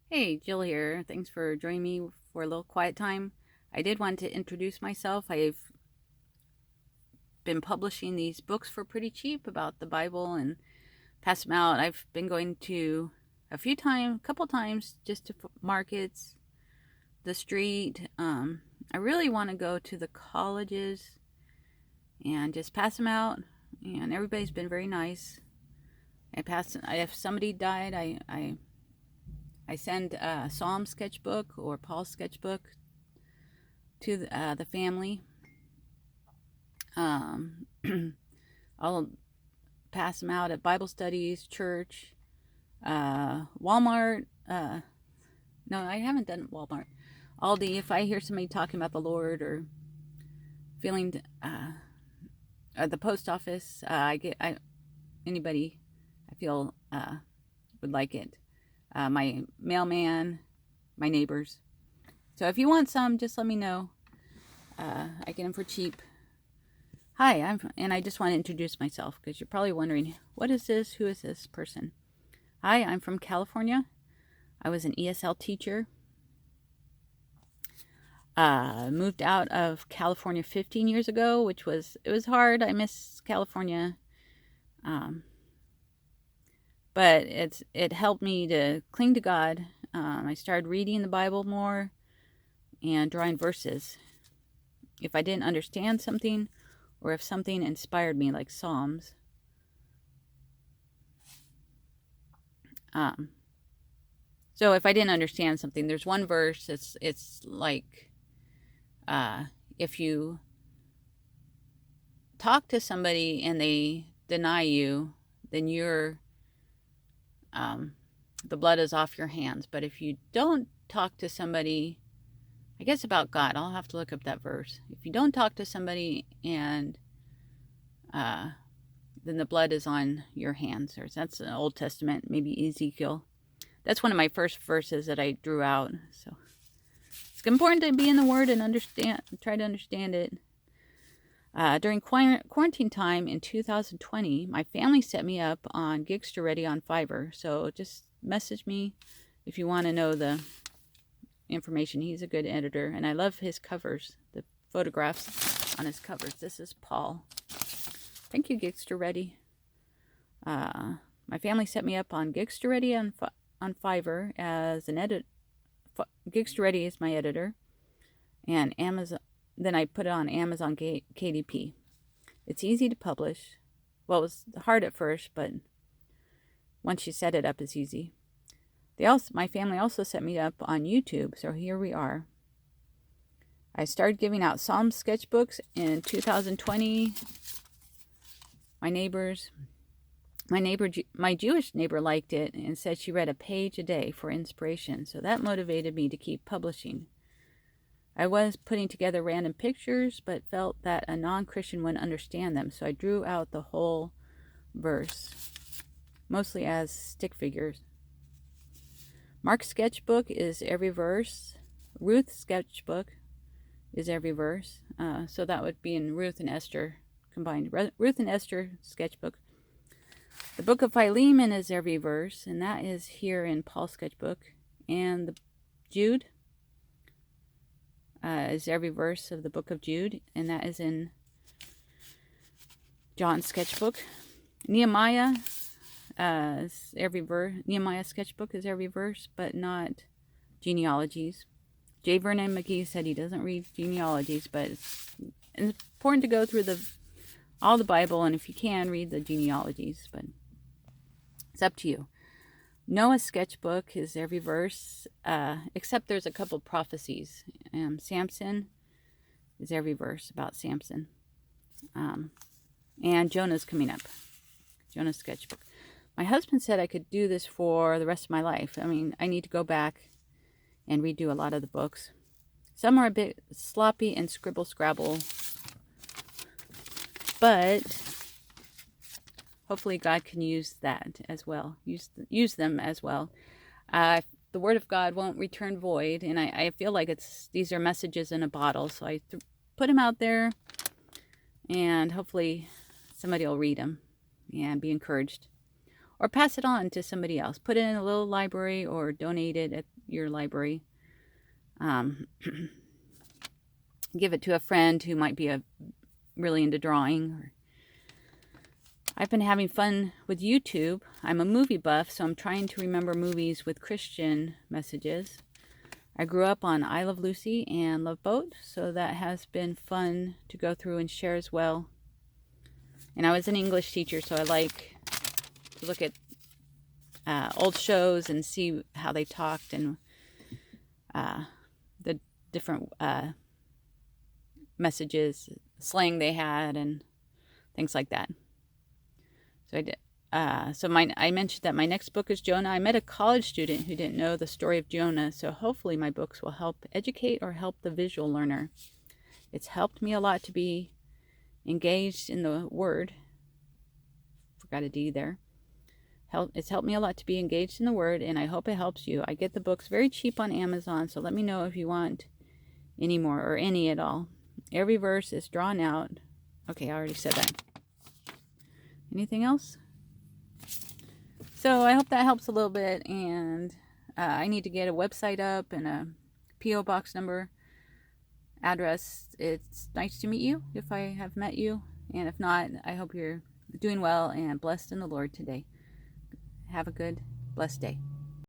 Hey, Jill here. Thanks for joining me for a little quiet time. I did want to introduce myself. I've been publishing these books for pretty cheap about the Bible and pass them out. I've been going to a couple times just to markets, the street. I really want to go to the colleges and just pass them out. And everybody's been very nice. If somebody died, I send a Psalm sketchbook or Paul's sketchbook to the family. Um, I'll pass them out at Bible studies, church, Walmart. No, I haven't done Walmart. Aldi. If I hear somebody talking about the Lord or feeling at the post office, anybody I feel would like it. My mailman, my neighbors. So if you want some, just let me know. I get them for cheap. Hi, and I just want to introduce myself because you're probably wondering, what is this? Who is this person? Hi, I'm from California. I was an ESL teacher. Moved out of California 15 years ago, it was hard. I miss California. Um, but it helped me to cling to God. I started reading the Bible more and drawing verses. If I didn't understand something, or if something inspired me, like Psalms. So if I didn't understand something, there's one verse. It's like if you talk to somebody and they deny you, then the blood is off your hands. But if you don't talk to somebody, I guess about God, I'll have to look up that verse. If you don't talk to somebody and then the blood is on your hands. Or that's an Old Testament, maybe Ezekiel. That's one of my first verses that I drew out. So it's important to be in the Word and try to understand it. During quarantine time in 2020, my family set me up on Gigster Ready on Fiverr. So just message me if you want to know the information. He's a good editor, and I love his covers, the photographs on his covers. This is Paul. Thank you, Gigster Ready. My family set me up on Gigster Ready on Fiverr as an edit. Gigster Ready is my editor, and Amazon. Then I put it on Amazon KDP. It's easy to publish. Well, it was hard at first, but once you set it up, it's easy. My family also set me up on YouTube, so here we are. I started giving out Psalm sketchbooks in 2020. My Jewish neighbor liked it and said she read a page a day for inspiration, so that motivated me to keep publishing. I was putting together random pictures, but felt that a non-Christian wouldn't understand them, so I drew out the whole verse, mostly as stick figures. Mark's sketchbook is every verse. Ruth's sketchbook is every verse. So that would be in Ruth and Esther combined. Ruth and Esther sketchbook. The book of Philemon is every verse, and that is here in Paul's sketchbook. And the Jude is every verse of the book of Jude, and that is in John's sketchbook. Nehemiah is every verse. Nehemiah's sketchbook is every verse, but not genealogies. J. Vernon McGee said he doesn't read genealogies, but it's important to go through all the Bible, and if you can, read the genealogies, but it's up to you. Noah's sketchbook is every verse, except there's a couple prophecies. Samson is every verse about Samson. And Jonah's coming up. Jonah's sketchbook. My husband said I could do this for the rest of my life. I mean, I need to go back and redo a lot of the books. Some are a bit sloppy and scribble-scrabble, but hopefully God can use that as well. Use them as well. The Word of God won't return void, and I feel like these are messages in a bottle, so I put them out there, and hopefully somebody will read them and be encouraged. or pass it on to somebody else. Put it in a little library or donate it at your library. Give it to a friend who might be really into drawing. I've been having fun with YouTube. I'm a movie buff, so I'm trying to remember movies with Christian messages. I grew up on I Love Lucy and Love Boat, so that has been fun to go through and share as well. And I was an English teacher, so I like to look at old shows and see how they talked and the different messages, slang they had, and things like that. So I did. I mentioned that my next book is Jonah. I met a college student who didn't know the story of Jonah, so hopefully my books will help educate or help the visual learner. It's helped me a lot to be engaged in the Word. Forgot a D there. It's helped me a lot to be engaged in the Word, and I hope it helps you. I get the books very cheap on Amazon, so let me know if you want any more or any at all. Every verse is drawn out. Okay, I already said that. Anything else? So I hope that helps a little bit, and I need to get a website up and a P.O. box number, address. It's nice to meet you if I have met you, and if not, I hope you're doing well and blessed in the Lord today. Have a good, blessed day.